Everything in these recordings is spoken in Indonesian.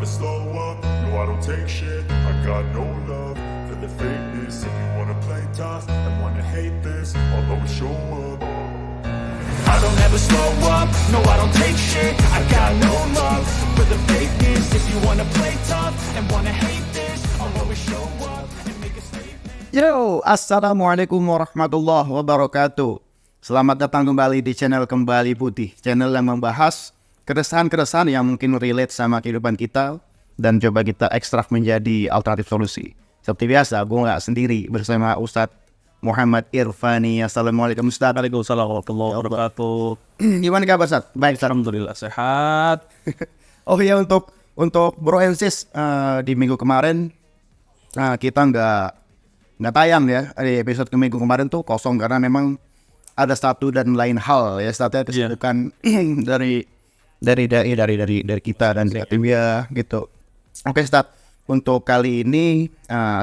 slow up, no I don't take shit. I got no love for the fakeness. If you wanna play tough and wanna hate this, I'll always show up. I don't ever slow up, no I don't take shit. I got no love for the fakeness. If you wanna play tough and wanna hate this, I'll always show up and make a statement. Yo, assalamualaikum warahmatullahi wabarakatuh. Selamat datang kembali di channel Kembali Putih, channel yang membahas keresahan-keresahan yang mungkin relate sama kehidupan kita dan coba kita ekstrak menjadi alternatif solusi. Seperti biasa, gue nggak sendiri, bersama Ustadz Muhammad Irfani. Assalamualaikum Ustadz. Waalaikumsalam warahmatullahi wabarakatuh. Gimana kabar Ustadz? Baik, Ustadz. Alhamdulillah sehat. Oh iya, untuk Bro and Sis, di minggu kemarin kita nggak tayang ya. Di episode minggu kemarin tuh kosong karena memang ada satu dan lain hal ya, Ustadz, kesibukan dari kita dan dari dia gitu. Oke Ustadz, untuk kali ini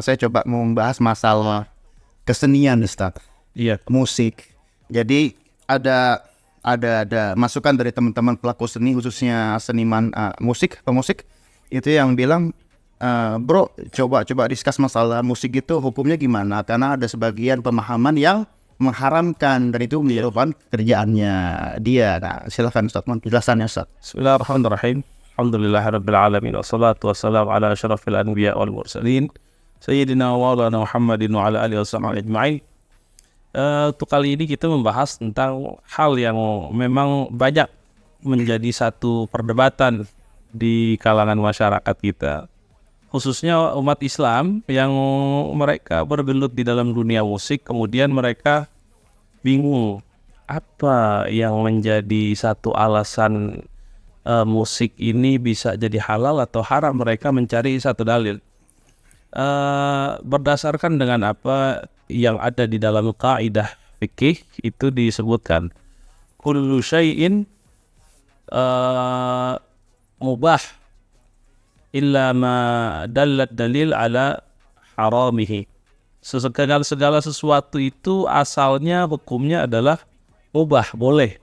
saya coba membahas masalah kesenian Ustadz. Iya. Musik. Jadi ada masukan dari teman-teman pelaku seni, khususnya seniman pemusik itu yang bilang, bro, coba discuss masalah musik itu hukumnya gimana, karena ada sebagian pemahaman yang mengharamkan dan itu merupakan kerjaannya dia. Nah, silakan Ustaz, penjelasannya Ustaz. Bismillahirrahmanirrahim. Alhamdulillahirabbil alamin wassalatu wassalamu ala asyrafil anbiya wal mursalin sayyidina wa maulana Muhammadin wa ala alihi washabbihi ajmain. Untuk kali ini kita membahas tentang hal yang memang banyak menjadi satu perdebatan di kalangan masyarakat kita, khususnya umat Islam yang mereka bergelut di dalam dunia musik. Kemudian mereka bingung apa yang menjadi satu alasan musik ini bisa jadi halal atau haram. Mereka mencari satu dalil berdasarkan dengan apa yang ada di dalam kaidah fikih. Itu disebutkan kullu syai'in mubah illa ma dallat dalil ala haramihi. Segala sesuatu itu asalnya hukumnya adalah mubah, boleh,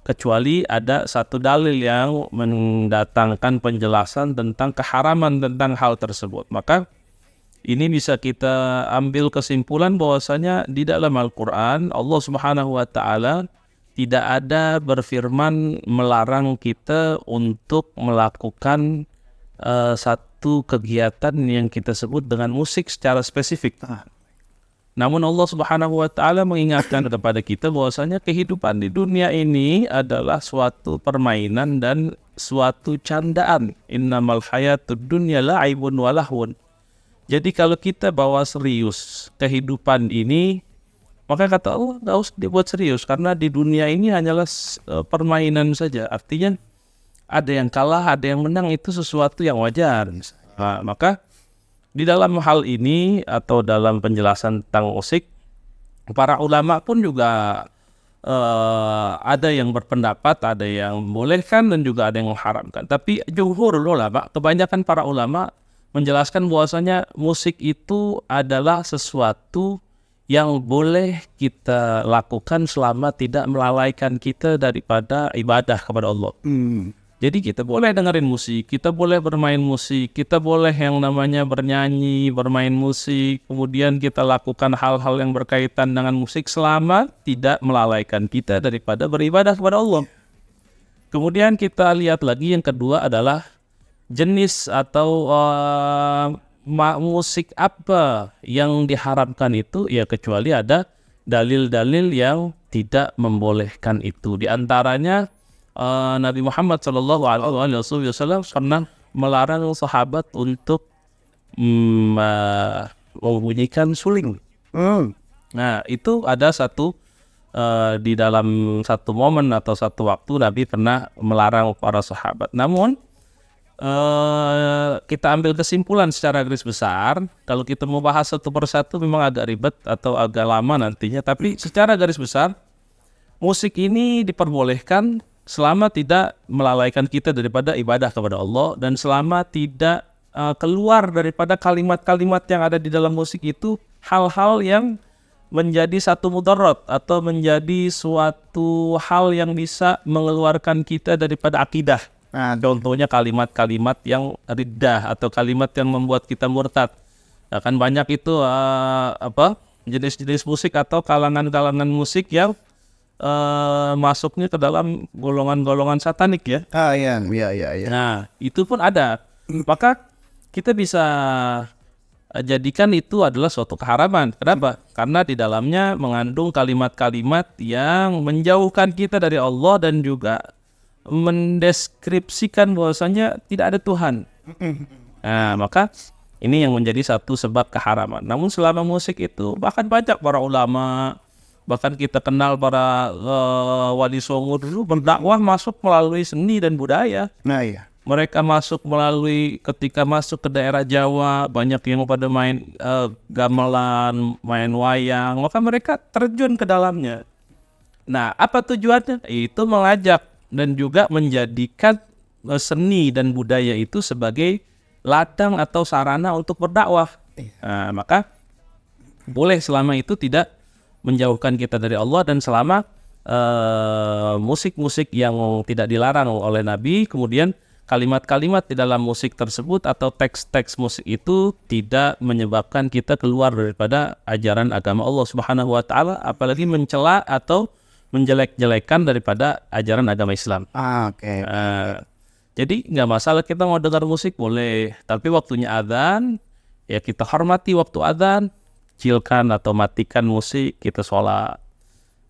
kecuali ada satu dalil yang mendatangkan penjelasan tentang keharaman tentang hal tersebut. Maka ini bisa kita ambil kesimpulan bahwasanya di dalam Al-Quran Allah Subhanahu wa Ta'ala tidak ada berfirman melarang kita untuk melakukan satu kegiatan yang kita sebut dengan musik secara spesifik. Namun Allah Subhanahu wa Ta'ala mengingatkan kepada kita bahwasanya kehidupan di dunia ini adalah suatu permainan dan suatu candaan. Innamal hayatud dunya la'ibun wa lahwun. Jadi kalau kita bawa serius kehidupan ini, maka kata Allah nggak usah dibuat serius, karena di dunia ini hanyalah permainan saja. Artinya ada yang kalah, ada yang menang, itu sesuatu yang wajar. Nah, maka di dalam hal ini atau dalam penjelasan tentang musik, para ulama pun juga ada yang berpendapat, ada yang membolehkan dan juga ada yang mengharamkan. Tapi jumhur ulama, kebanyakan para ulama menjelaskan bahwasanya musik itu adalah sesuatu yang boleh kita lakukan selama tidak melalaikan kita daripada ibadah kepada Allah. Jadi kita boleh dengerin musik, kita boleh bermain musik, kita boleh yang namanya bernyanyi, bermain musik, kemudian kita lakukan hal-hal yang berkaitan dengan musik selama tidak melalaikan kita daripada beribadah kepada Allah. Kemudian kita lihat lagi yang kedua adalah jenis atau musik apa yang diharamkan itu, ya kecuali ada dalil-dalil yang tidak membolehkan itu. Di antaranya Nabi Muhammad SAW pernah melarang sahabat untuk membunyikan suling. Nah, itu ada satu di dalam satu momen atau satu waktu Nabi pernah melarang para sahabat. Namun kita ambil kesimpulan secara garis besar. Kalau kita mau bahas satu persatu memang agak ribet atau agak lama nantinya. Tapi secara garis besar, musik ini diperbolehkan selama tidak melalaikan kita daripada ibadah kepada Allah, dan selama tidak keluar daripada kalimat-kalimat yang ada di dalam musik itu hal-hal yang menjadi satu mudarat atau menjadi suatu hal yang bisa mengeluarkan kita daripada akidah. Nah, Contohnya kalimat-kalimat yang riddah atau kalimat yang membuat kita murtad. Nah, kan banyak itu jenis-jenis musik atau kalangan-kalangan musik yang masuknya ke dalam golongan-golongan satanik ya. iya. Nah, itu pun ada. Maka kita bisa jadikan itu adalah suatu keharaman. Kenapa? Karena di dalamnya mengandung kalimat-kalimat yang menjauhkan kita dari Allah dan juga mendeskripsikan bahwasanya tidak ada Tuhan. Nah, maka ini yang menjadi satu sebab keharaman. Namun selama musik itu bahkan banyak para ulama, bahkan kita kenal para wali songo dulu berdakwah masuk melalui seni dan budaya. Nah, iya. Mereka masuk melalui ketika masuk ke daerah Jawa, banyak yang pada main gamelan, main wayang, maka mereka terjun ke dalamnya. Nah, apa tujuannya? Itu mengajak dan juga menjadikan seni dan budaya itu sebagai ladang atau sarana untuk berdakwah. Nah, maka boleh selama itu tidak menjauhkan kita dari Allah dan selama musik-musik yang tidak dilarang oleh Nabi, kemudian kalimat-kalimat di dalam musik tersebut atau teks-teks musik itu tidak menyebabkan kita keluar daripada ajaran agama Allah Subhanahu wa taala, apalagi mencela atau menjelek-jelekan daripada ajaran agama Islam. Oke. Jadi nggak masalah kita mau dengar musik boleh, tapi waktunya adzan ya kita hormati waktu adzan, kecilkan atau matikan musik, kita sholat.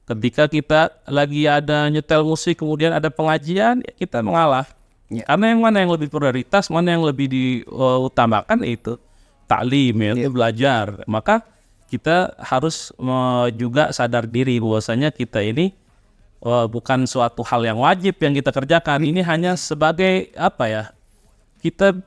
Ketika kita lagi ada nyetel musik kemudian ada pengajian, ya kita mengalah. Ya. Karena yang mana yang lebih prioritas, mana yang lebih diutamakan itu taklim, itu belajar. Maka kita harus juga sadar diri bahwasanya kita ini bukan suatu hal yang wajib yang kita kerjakan. Ini hanya sebagai kita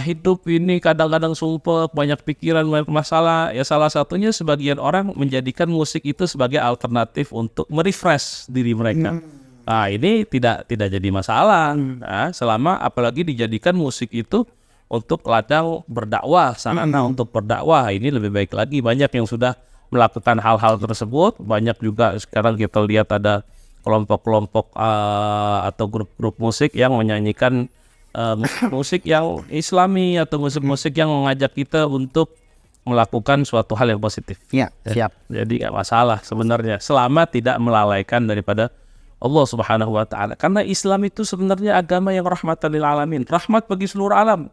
hidup ini kadang-kadang sumpah, banyak pikiran, banyak masalah. Ya salah satunya sebagian orang menjadikan musik itu sebagai alternatif untuk merefresh diri mereka. Nah, ini tidak jadi masalah. Nah, selama apalagi dijadikan musik itu untuk ladang berdakwah, sarana untuk berdakwah, ini lebih baik lagi. Banyak yang sudah melakukan hal-hal tersebut. Banyak juga sekarang kita lihat ada kelompok-kelompok atau grup-grup musik yang menyanyikan musik yang Islami atau musik-musik yang mengajak kita untuk melakukan suatu hal yang positif. Ya, siap. Jadi nggak masalah sebenarnya, selama tidak melalaikan daripada Allah Subhanahu wa taala. Karena Islam itu sebenarnya agama yang rahmatan lil alamin, rahmat bagi seluruh alam.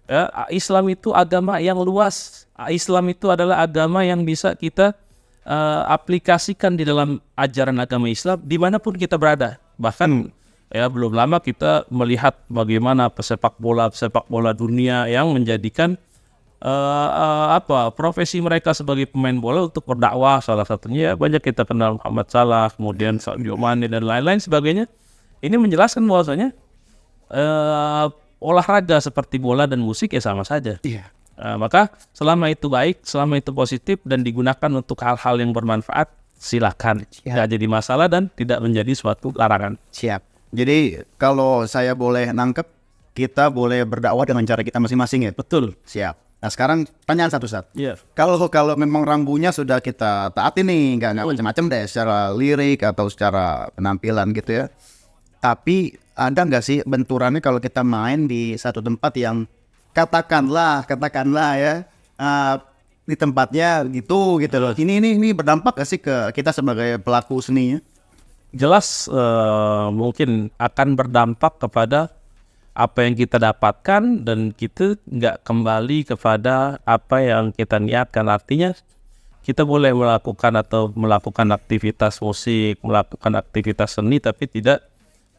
Ya, Islam itu agama yang luas. Islam itu adalah agama yang bisa kita aplikasikan di dalam ajaran agama Islam dimanapun kita berada. Bahkan ya belum lama kita melihat bagaimana pesepak bola dunia yang menjadikan profesi mereka sebagai pemain bola untuk berdakwah. Salah satunya banyak kita kenal Muhammad Salah, kemudian Sadio Mane dan lain-lain sebagainya. Ini menjelaskan bahwasanya olahraga seperti bola dan musik ya sama saja. Iya. Maka selama itu baik, selama itu positif dan digunakan untuk hal-hal yang bermanfaat, silakan. Nggak jadi masalah dan tidak menjadi suatu larangan. Siap. Jadi kalau saya boleh nangkep, kita boleh berdakwah dengan cara kita masing-masing ya. Betul. Siap. Nah sekarang pertanyaan satu Ustaz. Iya. Kalau memang rambunya sudah kita taati nih, nggak macam-macam deh secara lirik atau secara penampilan gitu ya. Tapi ada nggak sih benturannya kalau kita main di satu tempat yang katakanlah ya di tempatnya gitu loh. Ini berdampak nggak sih ke kita sebagai pelaku seninya? Jelas mungkin akan berdampak kepada apa yang kita dapatkan dan kita nggak kembali kepada apa yang kita niatkan. Artinya kita boleh melakukan aktivitas musik, melakukan aktivitas seni, tapi tidak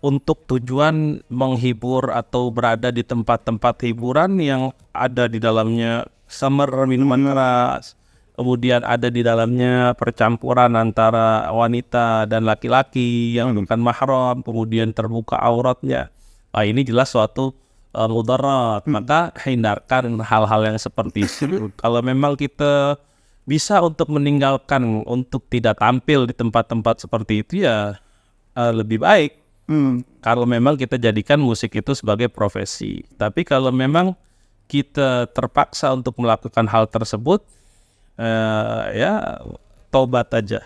untuk tujuan menghibur atau berada di tempat-tempat hiburan yang ada di dalamnya sumber minuman keras, kemudian ada di dalamnya percampuran antara wanita dan laki-laki yang bukan mahram, kemudian terbuka auratnya. Ini jelas suatu mudarat. Maka hindarkan hal-hal yang seperti itu. Kalau memang kita bisa untuk meninggalkan, untuk tidak tampil di tempat-tempat seperti itu ya lebih baik. Kalau memang kita jadikan musik itu sebagai profesi. Tapi kalau memang kita terpaksa untuk melakukan hal tersebut, ya tobat aja.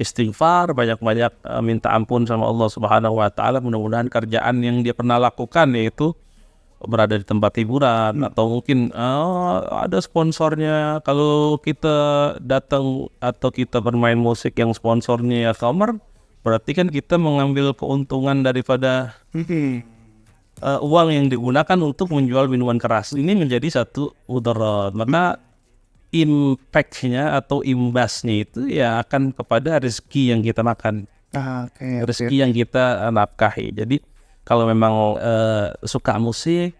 istighfar, banyak-banyak minta ampun sama Allah Subhanahu wa taala. Mudah-mudahan kerjaan yang dia pernah lakukan, yaitu berada di tempat hiburan atau mungkin ada sponsornya. Kalau kita datang atau kita bermain musik yang sponsornya ya khamar, berarti kan kita mengambil keuntungan daripada uang yang digunakan untuk menjual minuman keras. Ini menjadi satu mudarat. Maka impact-nya atau imbasnya itu ya akan kepada rezeki yang kita makan, rezeki yang kita nafkahi. Jadi kalau memang suka musik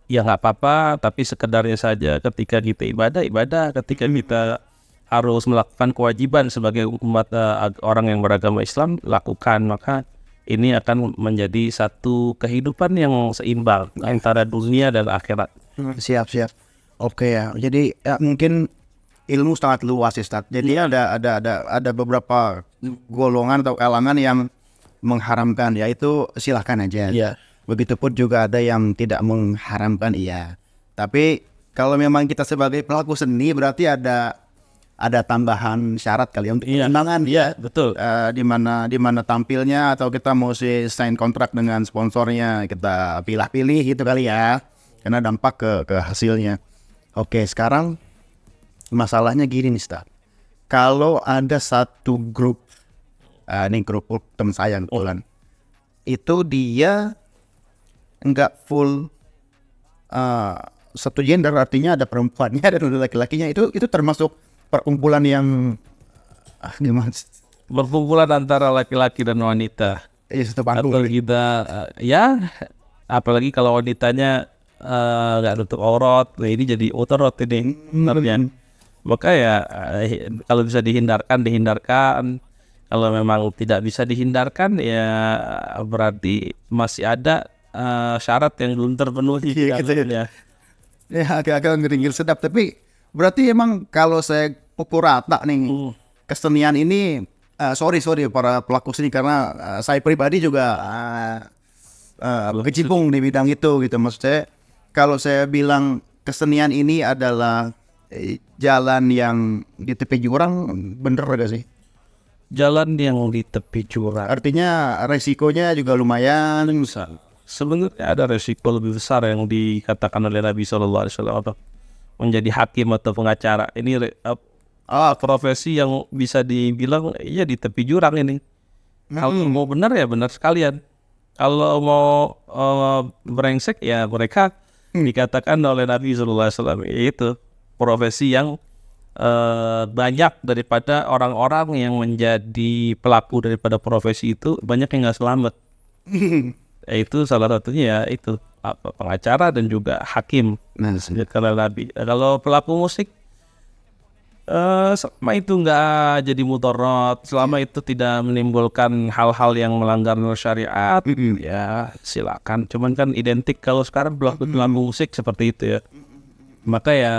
ya nggak apa-apa, tapi sekedarnya saja. Ketika kita ibadah, ketika kita harus melakukan kewajiban sebagai umat orang yang beragama Islam, lakukan. Maka ini akan menjadi satu kehidupan yang seimbang antara dunia dan akhirat. Siap. Oke ya. Jadi mungkin ilmu sangat luas ya, Ustaz. Jadi ada beberapa golongan atau kalangan yang mengharamkan, yaitu silahkan aja. Iya. Begitupun juga ada yang tidak mengharamkan, iya. Tapi kalau memang kita sebagai pelaku seni berarti ada tambahan syarat kali ya untuk pertimbangan. Iya, betul. Di mana tampilnya atau kita mesti sign kontrak dengan sponsornya, kita pilih gitu kali ya. Karena dampak ke hasilnya. Oke, sekarang masalahnya gini nih, Ustaz. Kalau ada satu grup, ini grup teman saya kebetulan, itu dia enggak full satu gender, artinya ada perempuannya dan ada laki-lakinya. Itu termasuk perkumpulan yang gimana? Berkumpulan antara laki-laki dan wanita. Ya, satu panggung. Atau kita ya, apalagi kalau wanitanya nggak nutup aurat, nah ini jadi aurat ini sebenarnya. Maka ya kalau bisa dihindarkan. Kalau memang tidak bisa dihindarkan ya berarti masih ada syarat yang belum terpenuhi. Gitu ya. Ya agak ngeringil sedap, tapi berarti emang kalau saya pukul rata nih kesenian ini, sorry para pelaku seni, karena saya pribadi juga kecimpung di bidang itu gitu. Maksudnya kalau saya bilang kesenian ini adalah jalan yang di tepi jurang, bener gak sih? Jalan yang di tepi jurang. Artinya resikonya juga lumayan. Sebenarnya ada resiko lebih besar yang dikatakan oleh Nabi SAW menjadi hakim atau pengacara. Ini profesi yang bisa dibilang ya di tepi jurang ini. Kalau mau benar ya benar sekalian. Kalau mau brengsek ya mereka dikatakan oleh Nabi SAW itu profesi yang banyak daripada orang-orang yang menjadi pelaku daripada profesi itu banyak yang nggak selamat. Itu salah satunya ya itu pengacara dan juga hakim. Karena Nabi. Kalau pelaku musik selama itu nggak jadi mudarat, selama itu tidak menimbulkan hal-hal yang melanggar syariat, ya silakan. Cuman kan identik kalau sekarang pelaku musik seperti itu ya. Maka ya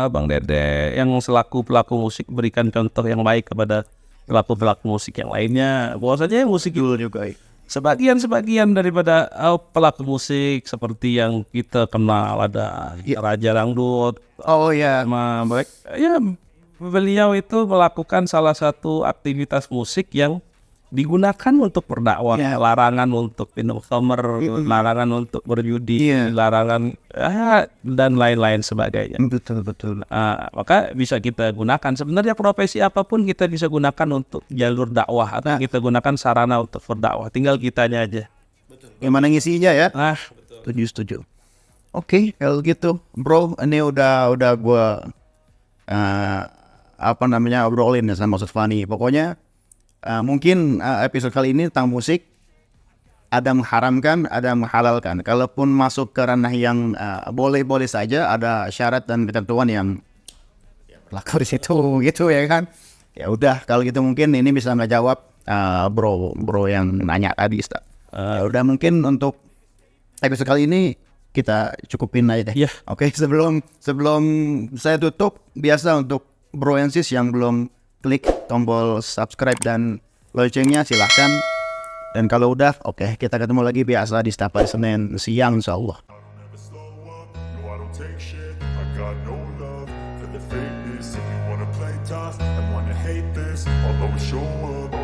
Bang Dede yang selaku pelaku musik berikan contoh yang baik kepada pelaku musik yang lainnya. Bahwasanya musik dulu juga sebagian daripada pelaku musik seperti yang kita kenal ada Raja Dangdut. Oh ya, baik. Ya beliau itu melakukan salah satu aktivitas musik yang digunakan untuk berdakwah, larangan untuk minum khamr, larangan untuk berjudi, larangan dan lain-lain sebagainya. Betul. Maka bisa kita gunakan. Sebenarnya profesi apapun kita bisa gunakan untuk jalur dakwah atau kita gunakan sarana untuk berdakwah. Tinggal kitanya aja. Gimana ngisinya ya? Setuju. Oke, kalau gitu, bro, ini udah gua obrolin ya sama Ustaz Fani. Pokoknya mungkin episode kali ini tentang musik, ada mengharamkan, ada menghalalkan. Kalaupun masuk ke ranah yang boleh-boleh saja, ada syarat dan ketentuan yang berlaku di situ gitu ya kan. Ya udah, kalau gitu mungkin ini bisa ngejawab bro yang nanya tadi, Ustaz. Ya udah, mungkin untuk episode kali ini kita cukupin aja deh. Oke, sebelum saya tutup, biasa untuk bro and sis yang belum klik tombol subscribe dan loncengnya, silahkan. Dan kalau udah, oke, kita ketemu lagi biasa di setiap hari Senin siang insyaallah. Never slow up, no I don't take shit. I got no love for the fakeness. If you wanna play tough and wanna hate this, I'll always show up.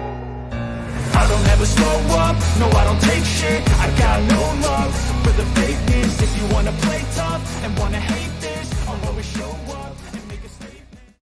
I don't ever slow up, no I don't take shit. I got no love for the fakeness. If you wanna play tough and wanna hate